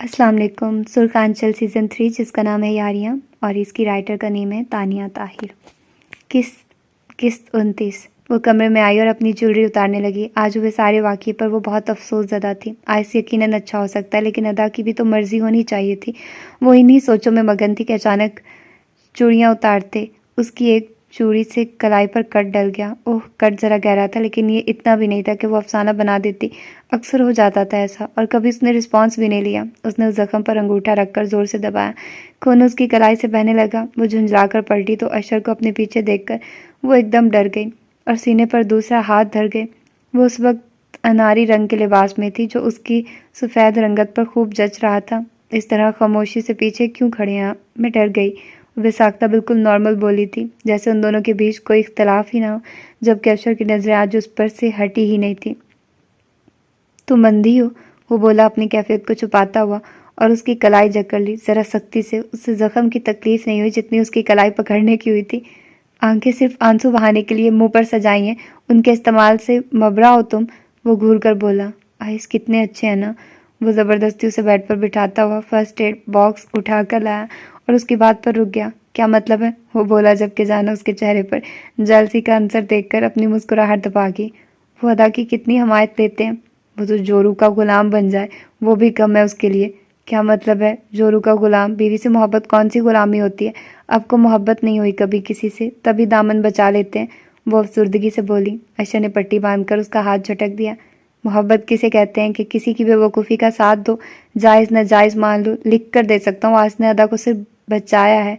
अस्सलाम वालेकुम। सुरखांचल सीज़न 3 जिसका नाम है यारियाँ और इसकी राइटर का नेम है तानिया ताहिर। किस्त 29। वो कमरे में आई और अपनी ज्वेलरी उतारने लगी। आज हुए सारे वाक़ये पर वो बहुत अफसोसज़दा थी। आज से यकीनन अच्छा हो सकता है, लेकिन अदा की भी तो मर्ज़ी होनी चाहिए थी। वो इन्हीं सोचों में मगन थी कि अचानक चूड़ियाँ उतारते उसकी एक चूड़ी से कलाई पर कट डल गया। ओह, कट ज़रा गहरा था, लेकिन ये इतना भी नहीं था कि वो अफसाना बना देती। अक्सर हो जाता था ऐसा, और कभी उसने रिस्पॉन्स भी नहीं लिया। उसने उस ज़ख्म पर अंगूठा रखकर ज़ोर से दबाया। खून उसकी कलाई से बहने लगा। वो झुंझलाकर पलटी तो अशर को अपने पीछे देखकर वो एकदम डर गई और सीने पर दूसरा हाथ धर गए। वो उस वक्त अनारी रंग के लिबास में थी, जो उसकी सफ़ेद रंगत पर खूब जच रहा था। इस तरह खामोशी से पीछे क्यों खड़े हैं? मैं डर गई। विसाख्ता बिल्कुल नॉर्मल बोली थी, जैसे उन दोनों के बीच कोई इख्तलाफ ही ना हो, जबकि अशर की नज़रें आज उस पर से हटी ही नहीं थी। तुम अंधी हो, वो बोला अपनी कैफियत को छुपाता हुआ, और उसकी कलाई जकड़ ली ज़रा सख्ती से। उससे ज़ख्म की तकलीफ नहीं हुई जितनी उसकी कलाई पकड़ने की हुई थी। आंखें सिर्फ आंसू बहाने के लिए मुंह पर सजाई हैं, उनके इस्तेमाल से मबरा हो तुम। वो घूर कर बोला। आइस कितने अच्छे हैं ना। वो ज़बरदस्ती उसे बेड पर बिठाता हुआ फर्स्ट एड बॉक्स उठा कर लाया और उसकी बात पर रुक गया। क्या मतलब है? वो बोला, जबकि जाना उसके चेहरे पर जलसी का अंसर देखकर अपनी मुस्कुराहट दबा गई। वो अदा की कितनी हमायत लेते हैं। वो तो जोरू का गुलाम बन जाए वो भी कम है उसके लिए। क्या मतलब है जोरू का गुलाम? बीवी से मोहब्बत कौन सी गुलामी होती है? आपको मोहब्बत नहीं हुई कभी किसी से, तभी दामन बचा लेते हैं। वो अफसुर्दगी से बोली। अशर ने पट्टी बांधकर उसका हाथ झटक दिया। मोहब्बत किसे कहते हैं कि किसी की बेवकूफ़ी का साथ दो, जायज़ नाजायज़ मान लो। लिख कर दे सकता हूँ, आज ने अदा को सिर्फ बचाया है।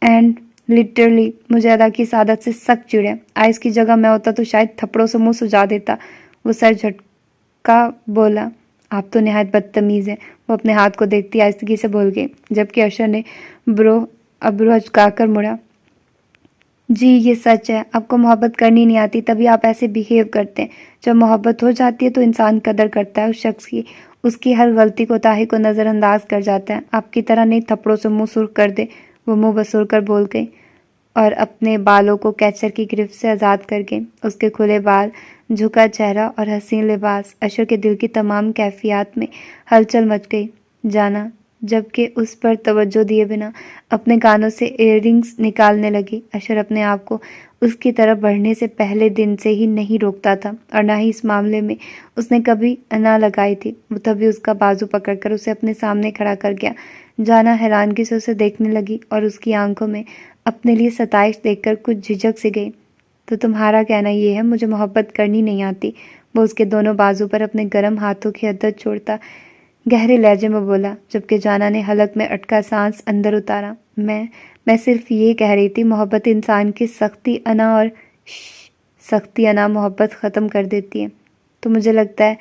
एंड लिटरली मुझे अदा की इस आदत से सख्त चिढ़ है। आइस की जगह मैं होता तो शायद थप्पड़ों से मुंह सुजा देता। वो सर झटका बोला। आप तो निहायत बदतमीज़ हैं। वो अपने हाथ को देखती आहिस्तगी से बोल गई, जबकि अशर ने अब्रो हचकाकर मुड़ा। जी ये सच है, आपको मोहब्बत करनी नहीं आती, तभी आप ऐसे बिहेव करते हैं। जब मोहब्बत हो जाती है तो इंसान कदर करता है उस शख्स की, उसकी हर गलती कोताही को नज़रअंदाज कर जाता है। आपकी तरह नहीं थप्पड़ों से मुंह सुर्ख कर दे। वो मुंह बसुर कर बोल गई और अपने बालों को कैचर की गिरफ्त से आज़ाद करके। उसके खुले बाल, झुका चेहरा और हसीन लिबास, अशर के दिल की तमाम कैफियत में हलचल मच गई। जाना जबकि उस पर तवज्जो दिए बिना अपने कानों से इयररिंग्स निकालने लगी। अशर अपने आप को उसकी तरफ बढ़ने से पहले दिन से ही नहीं रोकता था, और ना ही इस मामले में उसने कभी ना लगाई थी। वो तभी उसका बाजू पकड़कर उसे अपने सामने खड़ा कर गया। जाना हैरानगी से उसे देखने लगी और उसकी आंखों में अपने लिए सताइश देखकर कुछ झिझक से गई। तो तुम्हारा कहना ये है मुझे मोहब्बत करनी नहीं आती? वो उसके दोनों बाजू पर अपने गर्म हाथों की हद्दत छोड़ता गहरे लहजे में बोला, जबकि जाना ने हलक में अटका सांस अंदर उतारा। मैं सिर्फ ये कह रही थी, मोहब्बत इंसान की सख्ती अना मोहब्बत ख़त्म कर देती है। तो मुझे लगता है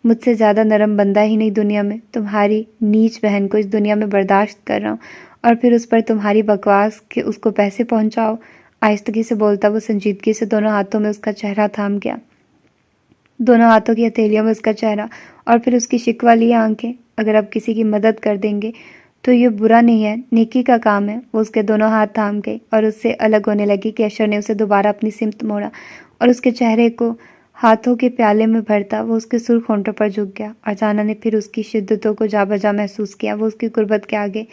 मुझसे ज़्यादा नरम बंदा ही नहीं दुनिया में। तुम्हारी नीच बहन को इस दुनिया में बर्दाश्त कर रहा हूँ, और फिर उस पर तुम्हारी बकवास कि उसको पैसे पहुँचाओ। आहिस्तगी से बोलता वो संजीदगी से दोनों हाथों में उसका चेहरा थाम गया, दोनों हाथों की हथेलियों में उसका चेहरा, और फिर उसकी शिकवा लिए आंखें। अगर आप किसी की मदद कर देंगे तो ये बुरा नहीं है, नेकी का काम है। वो उसके दोनों हाथ थाम गई और उससे अलग होने लगी कि अशर ने उसे दोबारा अपनी सिमत मोड़ा और उसके चेहरे को हाथों के प्याले में भरता वो उसके सुर्ख होंठों पर झुक गया। और जाना ने फिर उसकी शिद्दतों को जा बजा महसूस किया। वो उसकी गुर्बत के आगे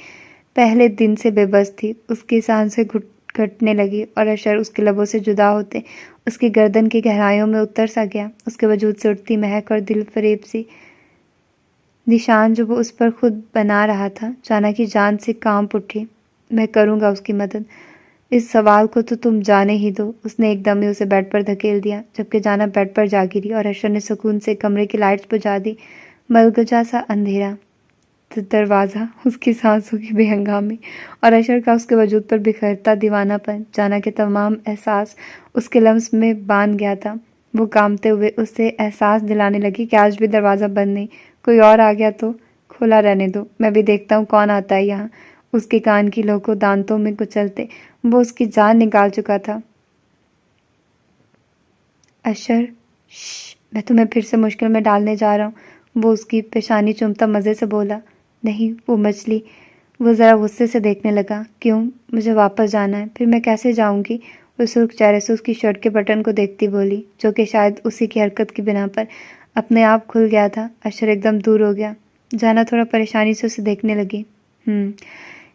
पहले दिन से बेबस थी। उसकी सांसें घटने लगी और अशर उसके लबों से जुदा होते उसकी गर्दन की गहराइयों में उतर सा गया। उसके वजूद से उठती महक और दिल फरेब सी निशान जो वो उस पर खुद बना रहा था, जाना की जान से कांप उठी। मैं करूँगा उसकी मदद, इस सवाल को तो तुम जाने ही दो। उसने एकदम ही उसे बेड पर धकेल दिया, जबकि जाना बेड पर जा गिरी और अशर ने सुकून से कमरे की लाइट्स बुझा दी। मलगजा सा अंधेरा, तो दरवाज़ा, उसकी सांसों की बेहंगामी और अशर का उसके वजूद पर बिखरता दीवानापन, जाना के तमाम एहसास उसके लम्स में बांध गया था। वो कांपते हुए उससे एहसास दिलाने लगी कि आज भी दरवाज़ा बंद नहीं, कोई और आ गया तो खुला रहने दो, मैं भी देखता हूँ कौन आता है यहाँ। उसके कान की लो को दांतों में कुचलते वो उसकी जान निकाल चुका था। अशर, मैं तुम्हें फिर से मुश्किल में डालने जा रहा हूँ। वो उसकी पेशानी चूमता मज़े से बोला। नहीं, वो मछली। वो ज़रा गुस्से से देखने लगा। क्यों? मुझे वापस जाना है। फिर मैं कैसे जाऊंगी? वो सुर्ख चेहरे से उसकी शर्ट के बटन को देखती बोली, जो कि शायद उसी की हरकत की बिना पर अपने आप खुल गया था। अशर एकदम दूर हो गया। जाना थोड़ा परेशानी से उसे देखने लगी।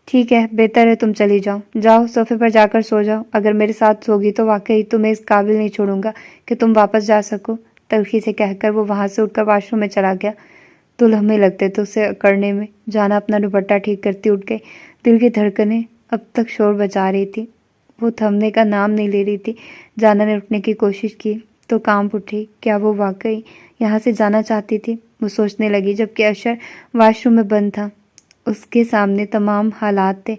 ठीक है, बेहतर है तुम चली जाओ। जाओ सोफे पर जाकर सो जाओ। अगर मेरे साथ सोगी तो वाकई तुम्हें इस काबिल नहीं छोड़ूंगा कि तुम वापस जा सको। तल्खी से कहकर वो वहां से उठकर वॉशरूम में चला गया। 2 लम्हे लगते थे उसे करने में। जाना अपना दुपट्टा ठीक करती उठ गई। दिल की धड़कनें अब तक शोर बजा रही थी। वो थमने का नाम नहीं ले रही थी। जाना ने उठने की कोशिश की तो कांप उठी। क्या वो वाकई यहाँ से जाना चाहती थी? वो सोचने लगी जबकि अशर वॉशरूम में बंद था। उसके सामने तमाम हालात थे,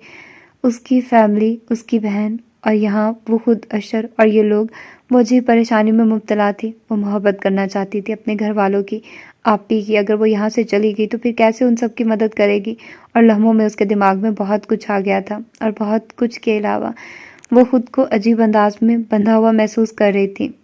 उसकी फैमिली, उसकी बहन, और यहाँ वो खुद अशर और ये लोग। वो अजीब परेशानी में मुब्तला थी। वो मोहब्बत करना चाहती थी अपने घर वालों की, आपी की। अगर वो यहाँ से चली गई तो फिर कैसे उन सब की मदद करेगी? और लम्हों में उसके दिमाग में बहुत कुछ आ गया था, और बहुत कुछ के अलावा वो खुद को अजीब अंदाज में बंधा हुआ महसूस कर रही थी।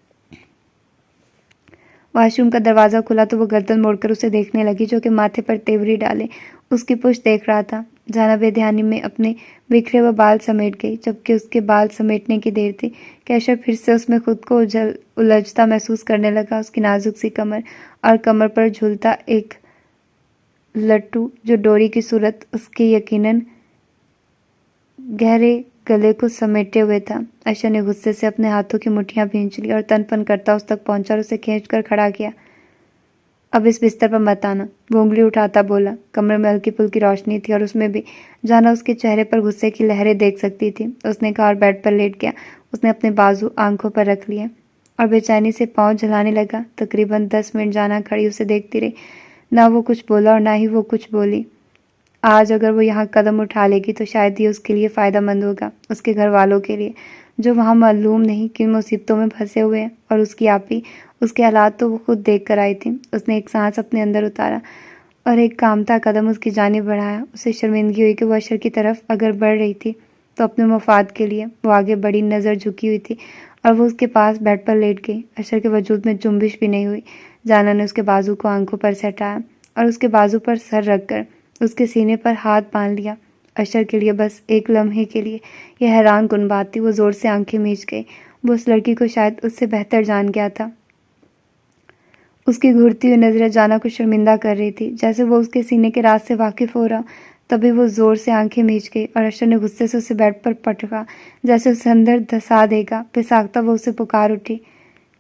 वॉशरूम का दरवाज़ा खुला तो वो गर्दन मोड़कर उसे देखने लगी, जो कि माथे पर तेवरी डाले उसकी पुष्ट देख रहा था। जाना बेध्यानी में अपने बिखरे हुए बाल समेट गई। जबकि उसके बाल समेटने की देर थी, कैशर फिर से उसमें खुद को उलझता महसूस करने लगा। उसकी नाजुक सी कमर और कमर पर झूलता एक लट्टू, जो डोरी की सूरत उसके यकीनन गहरे गले को समेटे हुए था। अशर ने गुस्से से अपने हाथों की मुट्ठियां भींच ली और तनपन करता उस तक पहुंचा और उसे खींचकर खड़ा किया। अब इस बिस्तर पर मत आना, वो उंगली उठाता बोला। कमरे में हल्की फुल्की रोशनी थी और उसमें भी जाना उसके चेहरे पर गुस्से की लहरें देख सकती थी। उसने कहा और बेड पर लेट गया। उसने अपने बाजू आंखों पर रख लिए और बेचैनी से पाँव झलाने लगा। तकरीबन 10 मिनट जाना खड़ी उसे देखती रही। ना वो कुछ बोला और ना ही वो कुछ बोली। आज अगर वो यहाँ कदम उठा लेगी तो शायद ये उसके लिए फ़ायदेमंद होगा, उसके घर वालों के लिए, जो वहाँ मालूम नहीं किन मुसीबतों में फंसे हुए हैं। और उसकी आपी, उसके हालात तो वो खुद देख कर आई थी। उसने एक सांस अपने अंदर उतारा और एक कामता कदम उसकी जानिब बढ़ाया। उसे शर्मिंदगी हुई कि वो अशर की तरफ अगर बढ़ रही थी तो अपने मफाद के लिए। वो आगे बड़ी, नज़र झुकी हुई थी और वो उसके पास बेड पर लेट गई। अशर के वजूद में जुम्बिश भी नहीं हुई। जाना ने उसके बाजू को आंखों पर से हटाया और उसके बाजू पर सर रखकर उसके सीने पर हाथ बांध लिया। अशर के लिए बस एक लम्हे के लिए यह हैरान कुन बात थी। वो जोर से आंखें मीच गई। वो उस लड़की को शायद उससे बेहतर जान गया था। उसकी घूरती हुई नजरें जाना को शर्मिंदा कर रही थी, जैसे वो उसके सीने के राज से वाकिफ हो रहा। तभी वो जोर से आंखें मीच गई और अशर ने गुस्से से उसे बेड पर पटका, जैसे उसे अंदर धसा देगा। पिसाकता वो उसे पुकार उठी।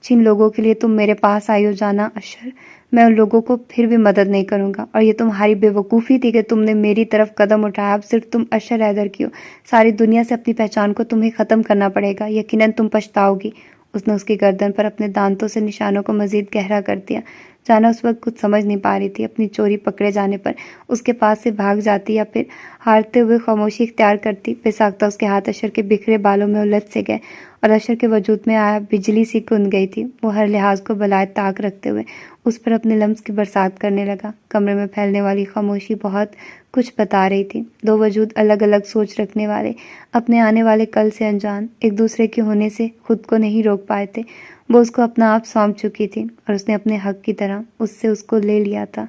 जिन लोगों के लिए तुम मेरे पास आई हो जाना अशर, मैं उन लोगों को फिर भी मदद नहीं करूंगा। और ये तुम्हारी बेवकूफ़ी थी कि तुमने मेरी तरफ कदम उठाया। अब सिर्फ तुम अशर हैदर की हो। सारी दुनिया से अपनी पहचान को तुम्हें ख़त्म करना पड़ेगा। यकीनन तुम पछताओगी। उसने उसकी गर्दन पर अपने दांतों से निशानों को मजीद गहरा कर दिया। जाना उस वक्त कुछ समझ नहीं पा रही थी। अपनी चोरी पकड़े जाने पर उसके पास से भाग जाती या फिर हारते हुए खामोशी इख्तियार करती। बेसाख्ता उसके हाथ अशर के बिखरे बालों में उलझ से गए और अशर के वजूद में आया बिजली सी कुंद गई थी। वो हर लिहाज को बलाए ताक रखते हुए उस पर अपने लम्स की बरसात करने लगा। कमरे में फैलने वाली खामोशी बहुत कुछ बता रही थी। 2 वजूद अलग अलग सोच रखने वाले, अपने आने वाले कल से अनजान, एक दूसरे के होने से खुद को नहीं रोक पाए थे। वो उसको अपना आप सौंप चुकी थी और उसने अपने हक की तरह उससे उसको ले लिया था।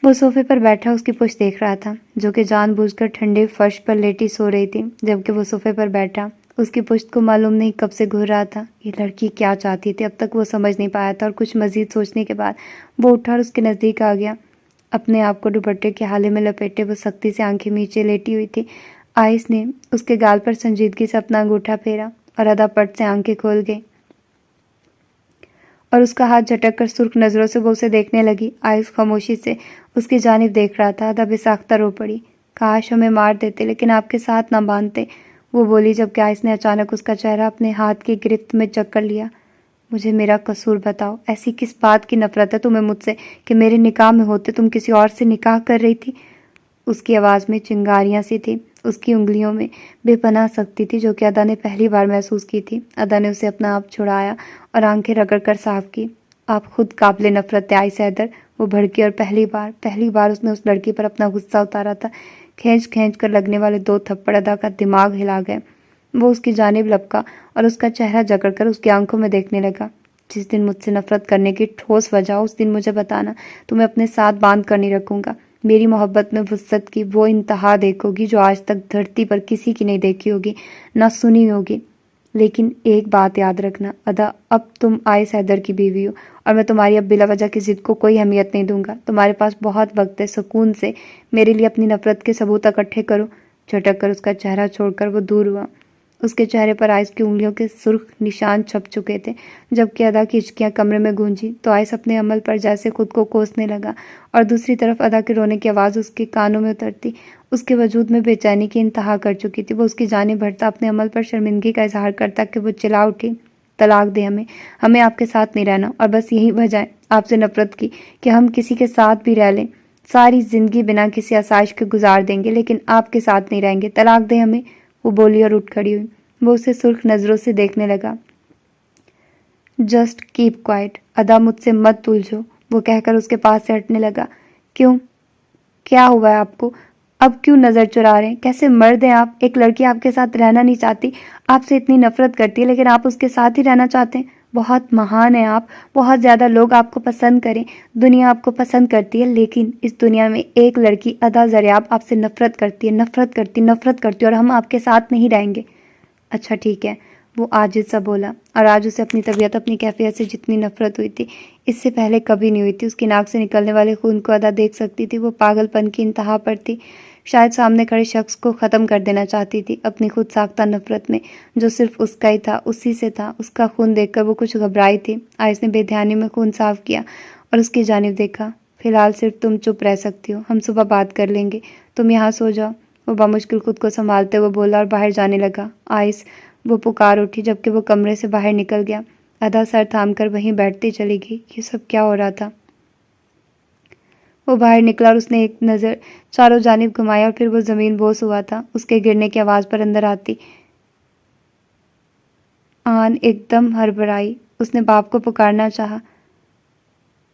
वो सोफे पर बैठा उसकी पुश्त देख रहा था, जो कि जानबूझकर ठंडे फर्श पर लेटी सो रही थी। जबकि वो सोफे पर बैठा उसकी पुश्त को मालूम नहीं कब से घूर रहा था। ये लड़की क्या चाहती थी अब तक वो समझ नहीं पाया था। और कुछ मजीद सोचने के बाद वो उठा और उसके नज़दीक आ गया। अपने आप को दुपट्टे के हाले में लपेटे वो सख्ती से आंखें नीचे लेटी हुई थी। आइस ने उसके गाल पर संजीदगी से अपना अंगूठा फेरा और अदा पट से आंखें खोल गई और उसका हाथ झटक कर सुर्ख नज़रों से वो उसे देखने लगी। आइस खामोशी से उसकी जानिब देख रहा था। अदा बेसाख्ता रो पड़ी। काश हमें मार देते, लेकिन आपके साथ ना बांधते, वो बोली। जबकि आइस ने अचानक उसका चेहरा अपने हाथ की गिरफ्त में जकड़ लिया। मुझे मेरा कसूर बताओ। ऐसी किस बात की नफरत है तुम्हें मुझसे कि मेरे निकाह में होते तुम किसी और से निकाह कर रही थी? उसकी आवाज़ में चिंगारियां सी थी। उसकी उंगलियों में बेपनाह सख्ती थी, जो कि अदा ने पहली बार महसूस की थी। अदा ने उसे अपना आप छुड़ाया और आंखें रगड़ कर साफ की। आप खुद काबिले नफरत थे आइस हैदर, वो भड़की। और पहली बार उसने उस लड़की पर अपना गुस्सा उतारा था। खींच खींच कर लगने वाले 2 थप्पड़ अदा का दिमाग हिला गए। वो उसकी जानिब लपका और उसका चेहरा जकड़ कर उसकी आंखों में देखने लगा। जिस दिन मुझसे नफरत करने की ठोस वजह हो, उस दिन मुझे बताना, तुम्हें अपने साथ बांध कर नहीं रखूंगा। मेरी मोहब्बत में वुसअत की वो इंतहा देखोगी जो आज तक धरती पर किसी की नहीं देखी होगी, ना सुनी होगी। लेकिन एक बात याद रखना अदा, अब तुम आयस हैदर की बीवी हो और मैं तुम्हारी अब बिला वजह की जिद को कोई अहमियत नहीं दूंगा। तुम्हारे पास बहुत वक्त है, सुकून से मेरे लिए अपनी नफरत के सबूत इकट्ठे करो। झटक कर उसका चेहरा छोड़कर वो दूर हुआ। उसके चेहरे पर आयस की उंगलियों के सुर्ख निशान छप चुके थे। जबकि अदा की हिचकियां कमरे में गूंजी तो आयस अपने अमल पर जैसे खुद को कोसने लगा और दूसरी तरफ अदा के रोने की आवाज़ उसके कानों में उतरती उसके वजूद में बेचैनी की इंतहा कर चुकी थी। वो उसकी जानिब बढ़ता, अपने अमल पर शर्मिंदगी का इजहार करता कि वो चिल्ला उठी, तलाक दे हमें, हमें आपके साथ नहीं रहना। और बस यही वजह है आपसे नफरत की कि हम किसी के साथ भी रह लें, सारी जिंदगी बिना किसी आसाइश के गुजार देंगे, लेकिन आपके साथ नहीं रहेंगे। तलाक दे हमें। वो बोली और उठ खड़ी हुई। वो उसे सुर्ख नजरों से देखने लगा। जस्ट कीप क्वाइट अदा, मुझसे मत उलझो, वो कहकर उसके पास से हटने लगा। क्यों, क्या हुआ है आपको? अब क्यों नजर चुरा रहे हैं? कैसे मर्द हैं आप? एक लड़की आपके साथ रहना नहीं चाहती, आपसे इतनी नफरत करती है, लेकिन आप उसके साथ ही रहना चाहते हैं। बहुत महान है आप, बहुत ज्यादा लोग आपको पसंद करें, दुनिया आपको पसंद करती है, लेकिन इस दुनिया में एक लड़की अदा ज़रियाब आपसे नफरत करती है, नफरत करती है, और हम आपके साथ नहीं रहेंगे। अच्छा ठीक है, वो आजिज़ सा बोला, और आज उसे अपनी तबीयत, अपनी कैफियत से जितनी नफरत हुई थी, इससे पहले कभी नहीं हुई थी। उसकी नाक से निकलने वाले खून को अदा देख सकती थी। वो पागलपन की इंतहा पर थी। शायद सामने खड़े शख्स को ख़त्म कर देना चाहती थी अपनी खुद साख्ता नफरत में, जो सिर्फ उसका ही था, उसी से था। उसका खून देखकर वो कुछ घबराई थी। आयस ने बेध्यानी में खून साफ किया और उसकी जानिब देखा। फिलहाल सिर्फ तुम चुप रह सकती हो, हम सुबह बात कर लेंगे, तुम यहाँ सो जाओ। वो बामुश्किल खुद को संभालते हुए बोला और बाहर जाने लगा। आयस, वो पुकार उठी जबकि वो कमरे से बाहर निकल गया। अदा सर थाम कर वहीं बैठती चली गई। ये सब क्या हो रहा था? वो बाहर निकला और उसने एक नज़र चारों जानिब घुमाया और फिर वो ज़मीन बोस हुआ था उसके गिरने की आवाज़ पर। अंदर आती आन एकदम हड़बड़ाई। उसने बाप को पुकारना चाहा,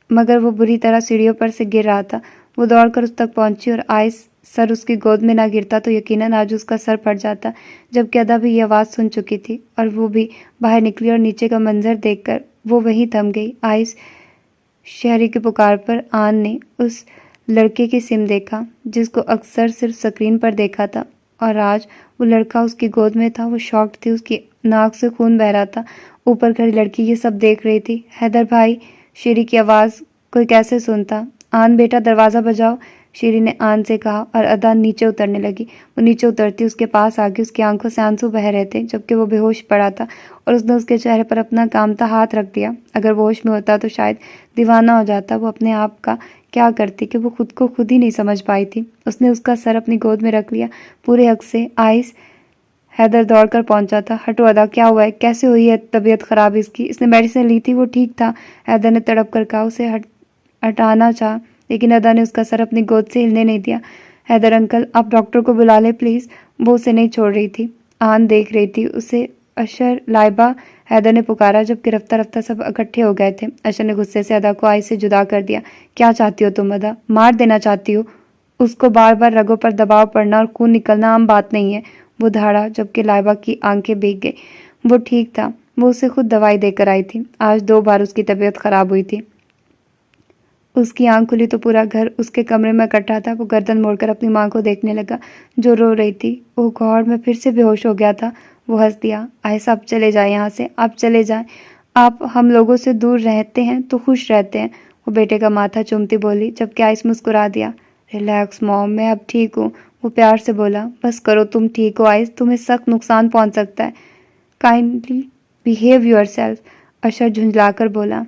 मगर वो बुरी तरह सीढ़ियों पर से गिर रहा था। वो दौड़कर उस तक पहुंची और आयस सर उसकी गोद में ना गिरता तो यकीनन आज उसका सर फट जाता। जबकि अदा भी ये आवाज़ सुन चुकी थी और वो भी बाहर निकली और नीचे का मंजर देखकर वो वहीं थम गई। आयस, शहरी की पुकार पर आन ने उस लड़के की सिम देखा जिसको अक्सर सिर्फ स्क्रीन पर देखा था, और आज वो लड़का उसकी गोद में था। वो शॉक्ड थी, उसकी नाक से खून बह रहा था। ऊपर खड़ी लड़की ये सब देख रही थी। हैदर भाई, शीरी की आवाज़ कोई कैसे सुनता? आन बेटा, दरवाज़ा बजाओ, शीरी ने आन से कहा, और अदा नीचे उतरने लगी। वो नीचे उतरती उसके पास आ गई। उसकी आंखों से आंसू बह रहे थे जबकि वो बेहोश पड़ा था, और उसने उसके चेहरे पर अपना कामता हाथ रख दिया। अगर वो होश में होता तो शायद दीवाना हो जाता। वो अपने आप का क्या करती कि वो खुद को खुद ही नहीं समझ पाई थी। उसने उसका सर अपनी गोद में रख लिया पूरे हक से। आइस, हैदर दौड़कर पहुंचा था। हटो अदा, क्या हुआ है? कैसे हुई है तबीयत खराब इसकी? इसने मेडिसिन ली थी, वो ठीक था, हैदर ने तड़प कर कहा। उसे हटाना चाहा, लेकिन अदा ने उसका सर अपनी गोद से हिलने नहीं दिया। हैदर अंकल, आप डॉक्टर को बुला ले प्लीज़। वो उसे नहीं छोड़ रही थी। आन देख रही थी उसे। अशर, लाइबा, हैदर ने पुकारा जबकि रफ्ता रफ्ता सब इकट्ठे हो गए थे। अशर ने गुस्से से अदा को आइस से जुदा कर दिया। क्या चाहती हो तुम अदा? मार देना चाहती हो? उसको बार बार रगों पर दबाव पड़ना और खून निकलना आम बात नहीं है, वो धाड़ा जबकि लाइबा की आंखें भीग गई। वो ठीक था, वो उसे खुद दवाई देकर आई थी। आज 2 बार उसकी तबीयत खराब हुई थी। उसकी आंख खुली तो पूरा घर उसके कमरे में इकट्ठा था। वो गर्दन मोड़कर अपनी माँ को देखने लगा जो रो रही थी। वो गौर में फिर से बेहोश हो गया था। वो हंस दिया। आयशा, आप चले जाए यहाँ से, आप चले जाएं। आप हम लोगों से दूर रहते हैं तो खुश रहते हैं, वो बेटे का माथा चूमती बोली जबकि आयश मुस्कुरा दिया। रिलैक्स मॉम, मैं अब ठीक हूँ, वो प्यार से बोला। बस करो, तुम ठीक हो आयश, तुम्हें सख्त नुकसान पहुँच सकता है। काइंडली बिहेव योर सेल्फ, अशर झुंझलाकर बोला।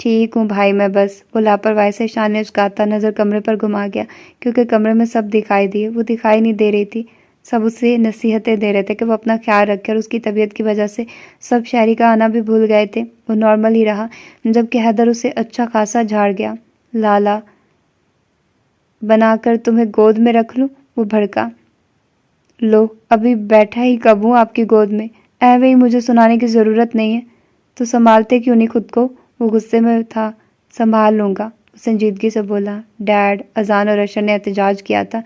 ठीक हूँ भाई मैं बस, वो लापरवाही से शान ने उचकाता नज़र कमरे पर घुमा गया क्योंकि कमरे में सब दिखाई दिए। वो दिखाई नहीं दे रही थी। सब उसे नसीहतें दे रहे थे कि वो अपना ख्याल रखे, और उसकी तबीयत की वजह से सब शहरी का आना भी भूल गए थे। वो नॉर्मल ही रहा जबकि हैदर उसे अच्छा खासा झाड़ गया। लाला बनाकर तुम्हें गोद में रख लूँ, वो भड़का। लो, अभी बैठा ही कब हूँ आपकी गोद में? वही मुझे सुनाने की ज़रूरत नहीं है, तो संभालते क्यों नहीं खुद को? वो गुस्से में था। संभाल लूँगा, संजीदगी से बोला। डैड, अजान और अशर ने एहतजाज किया था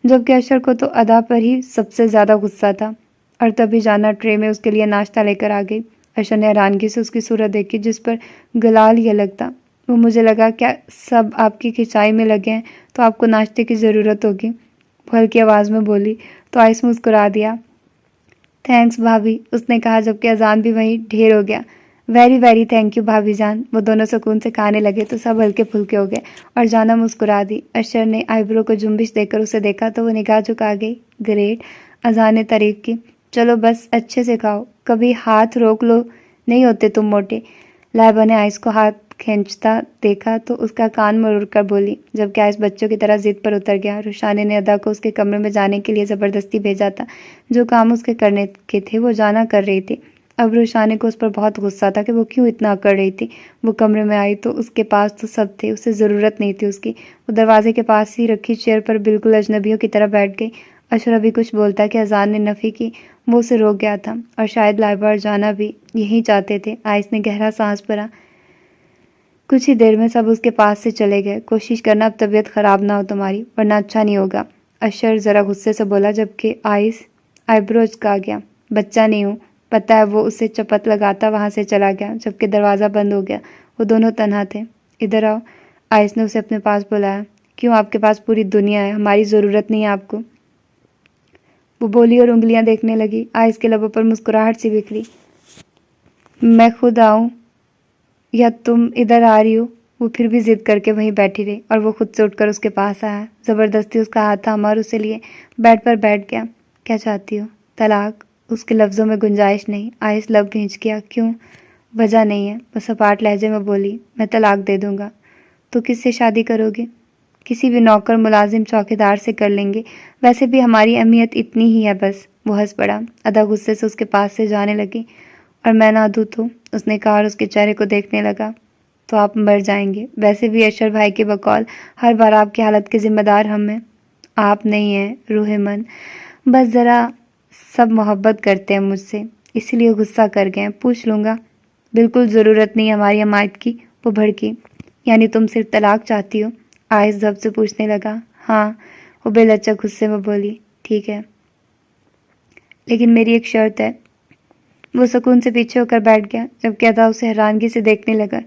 जबकि अशर को तो अदा पर ही सबसे ज़्यादा गुस्सा था। और तभी जाना ट्रे में उसके लिए नाश्ता लेकर आ गई। अशर ने हैरानगी से उसकी सूरत देखी जिस पर गलाल ही अलग था। वो मुझे लगा क्या सब आपकी खिंचाई में लगे हैं तो आपको नाश्ते की ज़रूरत होगी, वो हल्की आवाज़ में बोली तो आइस मुस्कुरा दिया। थैंक्स भाभी, उसने कहा जबकि अजान भी वहीं ढेर हो गया। वेरी वेरी थैंक यू भाभी जान। वो दोनों सुकून से खाने लगे तो सब हल्के फुल्के हो गए और जाना मुस्कुरा दी। अशर ने आईब्रो को जुम्बिश देकर उसे देखा तो वो निगाह झुका गई। ग्रेट, अजान ने तारीफ की। चलो बस अच्छे से खाओ, कभी हाथ रोक लो, नहीं होते तुम मोटे। लाइबा ने आइस को हाथ खींचता देखा तो उसका कान मरोड़ कर बोली, जबकि आइस बच्चों की तरह जिद पर उतर गया। रुशाने ने अदा को उसके कमरे में जाने के लिए ज़बरदस्ती भेजा था। जो काम उसके करने के थे वो जाना कर रही थी। अब रुशाने को उस पर बहुत गुस्सा था कि वो क्यों इतना अकड़ रही थी। वो कमरे में आई तो उसके पास तो सब थे, उसे ज़रूरत नहीं थी उसकी। वो दरवाजे के पास ही रखी चेयर पर बिल्कुल अजनबियों की तरह बैठ गई। अशरफ भी कुछ बोलता कि अजान ने नफ़ी की, वो उसे रोक गया था और शायद लाइबा और जाना भी यही चाहते थे। आइस ने गहरा सांस भरा। कुछ ही देर में सब उसके पास से चले गए। कोशिश करना अब तबीयत ख़राब ना हो तुम्हारी, वरना अच्छा नहीं होगा, अशर ज़रा गुस्से से बोला, जबकि आइस आईब्रोज का गया। बच्चा नहीं हूँ, पता है। वो उसे चपत लगाता वहाँ से चला गया जबकि दरवाज़ा बंद हो गया। वो दोनों तन्हा थे। इधर आओ, आइस ने उसे अपने पास बुलाया। क्यों, आपके पास पूरी दुनिया है, हमारी ज़रूरत नहीं है आपको। वो बोली और उंगलियां देखने लगी। आइस के लबों पर मुस्कुराहट सी बिखरी। मैं खुद आऊँ या तुम इधर आ रही हो? वो फिर भी जिद करके वहीं बैठी रही और वो खुद से उठकर उसके पास आया। ज़बरदस्ती उसका हाथ थामा और उसे लिए बेड पर बैठ गया। क्या चाहती हो? तलाक? उसके लफ्ज़ों में गुंजाइश नहीं। आइस लब खींच गया। क्यों? वजह नहीं है, वो सपाट लहजे में बोली। मैं तलाक दे दूंगा। तो किससे शादी करोगे? किसी भी नौकर, मुलाजिम, चौकीदार से कर लेंगे। वैसे भी हमारी अहमियत इतनी ही है बस। वो हंस पड़ा। अदा गुस्से से उसके पास से जाने लगी। और मैं ना दूँ तो? उसने कहा और उसके चेहरे को देखने लगा। तो आप मर जाएंगे। वैसे भी अशर भाई के बकौल हर बार आपकी हालत के जिम्मेदार हम हैं, आप नहीं हैं। रूहे मन, बस ज़रा सब मोहब्बत करते हैं मुझसे, इसीलिए गुस्सा कर गए हैं। पूछ लूँगा। बिल्कुल ज़रूरत नहीं हमारी हमायत की। वो भड़की। यानी तुम सिर्फ तलाक चाहती हो? आइस जब से पूछने लगा। हाँ, वो बेलज्जा गुस्से में बोली। ठीक है, लेकिन मेरी एक शर्त है। वो सुकून से पीछे होकर बैठ गया जबकि अदा उसे हैरानगी से देखने लगा।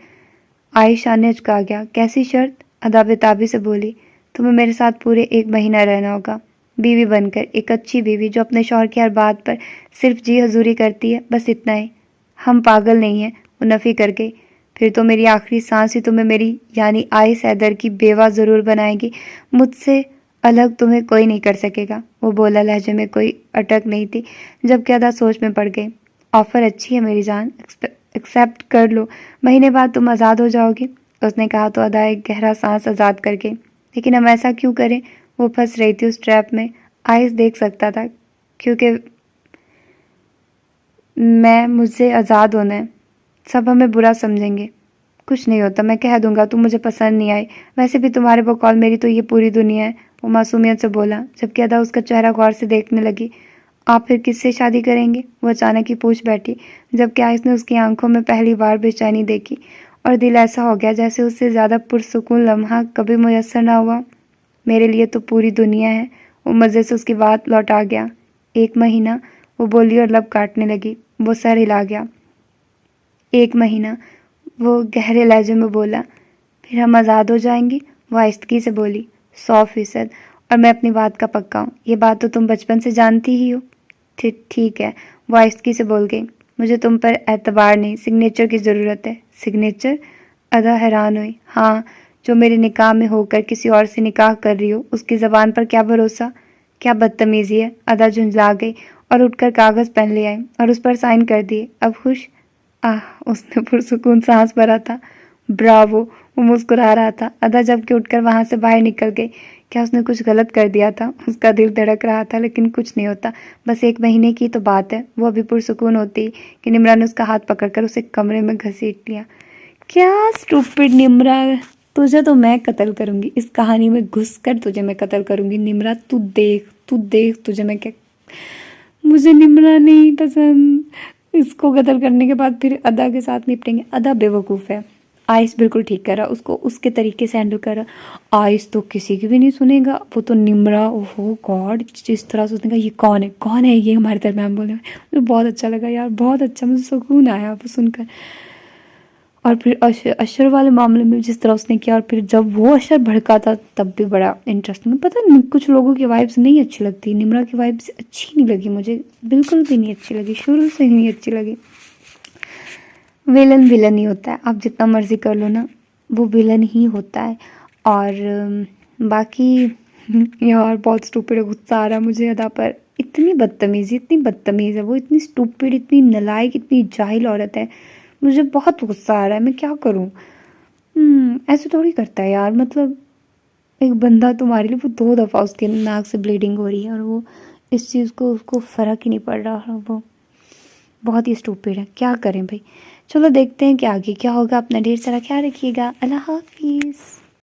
आयशा ने झुका गया। कैसी शर्त? अदा बेताबी से बोली। तुम्हें मेरे साथ पूरे 1 महीना रहना होगा, बीवी बनकर, एक अच्छी बीवी जो अपने शौहर की हर बात पर सिर्फ जी हजूरी करती है, बस इतना ही। हम पागल नहीं हैं, वो नफ़ी कर गई। फिर तो मेरी आखिरी सांस ही तुम्हें मेरी यानी आइस हैदर की बेवा ज़रूर बनाएगी। मुझसे अलग तुम्हें कोई नहीं कर सकेगा। वो बोला, लहजे में कोई अटक नहीं थी। जबकि अदा सोच में पड़ गई। ऑफ़र अच्छी है मेरी जान, एक्सेप्ट कर लो, महीने बाद तुम आज़ाद हो जाओगी। उसने कहा तो अदा एक गहरा सांस आज़ाद करके। लेकिन हम ऐसा क्यों करें? वो फंस रही थी उस ट्रैप में। आइस देख सकता था। क्योंकि मुझसे आज़ाद होना है। सब हमें बुरा समझेंगे। कुछ नहीं होता, मैं कह दूंगा तुम मुझे पसंद नहीं आई। वैसे भी तुम्हारे बकौल मेरी तो ये पूरी दुनिया है। वो मासूमियत से बोला जबकि अदा उसका चेहरा गौर से देखने लगी। आप फिर किससे शादी करेंगे? वो अचानक ही पूछ बैठी जबकि आइस ने उसकी आंखों में पहली बार बेचैनी देखी और दिल ऐसा हो गया जैसे उससे ज़्यादा पुरसुकून लम्हा कभी मुयस्सर ना हुआ। मेरे लिए तो पूरी दुनिया है। वो मज़े से उसकी बात लौटा गया। 1 महीना? वो बोली और लब काटने लगी। वो सर हिला गया। 1 महीना? वो गहरे लहजे में बोला। फिर हम आज़ाद हो जाएंगे? वो आहिस्तगी से बोली। 100%। और मैं अपनी बात का पक्का हूँ। ये बात तो तुम बचपन से जानती ही हो। ठीक है, वो आहिस्तगी से बोल गई। मुझे तुम पर एतबार नहीं, सिग्नेचर की ज़रूरत है। सिग्नेचर? अदा हैरान हुई। हाँ, जो मेरे निकाह में होकर किसी और से निकाह कर रही हो, उसकी ज़बान पर क्या भरोसा? क्या बदतमीज़ी है। अदा झुंझला गई और उठकर कागज़ पेन ले आई और उस पर साइन कर दिए। अब खुश? आह, उसने पुरसुकून सांस भरा था। ब्रावो, वो मुस्कुरा रहा था। अदा जबकि उठकर वहाँ से बाहर निकल गई। क्या उसने कुछ गलत कर दिया था? उसका दिल धड़क रहा था, लेकिन कुछ नहीं होता। बस 1 महीने की तो बात है। वो अभी पुरसुकून होती कि निम्रा ने उसका हाथ पकड़कर उसे कमरे में घसीट लिया। क्या स्टूपिड निम्रा, तुझे तो मैं कत्ल करूंगी। इस कहानी में घुसकर तुझे मैं कत्ल करूंगी निम्रा। तू देख तुझे मैं क्या। मुझे निम्रा नहीं पसंद। इसको कत्ल करने के बाद फिर अदा के साथ निपटेंगे। अदा बेवकूफ़ है। आइस बिल्कुल ठीक कर रहा, उसको उसके तरीके से हैंडल कर रहा। आइस तो किसी की भी नहीं सुनेगा। वो तो निम्रा, ओहो गॉड, जिस तरह से उसने कहा ये कौन है ये हमारे दरम्यान बोले, मुझे बहुत अच्छा लगा यार, बहुत अच्छा, मुझे सुकून आया वो सुनकर। और फिर अशर वाले मामले में जिस तरह उसने किया, और फिर जब वो अशर भड़का था तब भी बड़ा इंटरेस्टिंग। पता नहीं कुछ लोगों की वाइब्स नहीं अच्छी लगती, निम्रा की वाइब्स अच्छी नहीं लगी मुझे, बिल्कुल भी नहीं अच्छी लगी, शुरू से ही नहीं अच्छी लगी। विलन विलन ही होता है, आप जितना मर्जी कर लो ना, वो विलन ही होता है। और बाकी यार बहुत स्टूपिड, गुस्सा आ रहा है मुझे अदा पर, इतनी बदतमीज़ है वो, इतनी स्टूपिड, इतनी नालायक, इतनी जाहिल औरत है, मुझे बहुत गुस्सा आ रहा है, मैं क्या करूँ। ऐसे थोड़ी करता है यार, मतलब एक बंदा तुम्हारे लिए, वो 2 दफ़ा उसके नाक से ब्लीडिंग हो रही है और वो इस चीज़ को, उसको फ़र्क ही नहीं पड़ रहा, वो बहुत ही स्टूपिड है, क्या करें भाई। चलो देखते हैं कि आगे क्या होगा। अपना ढेर सारा ख्याल रखिएगा। अल्लाह हाफिज़।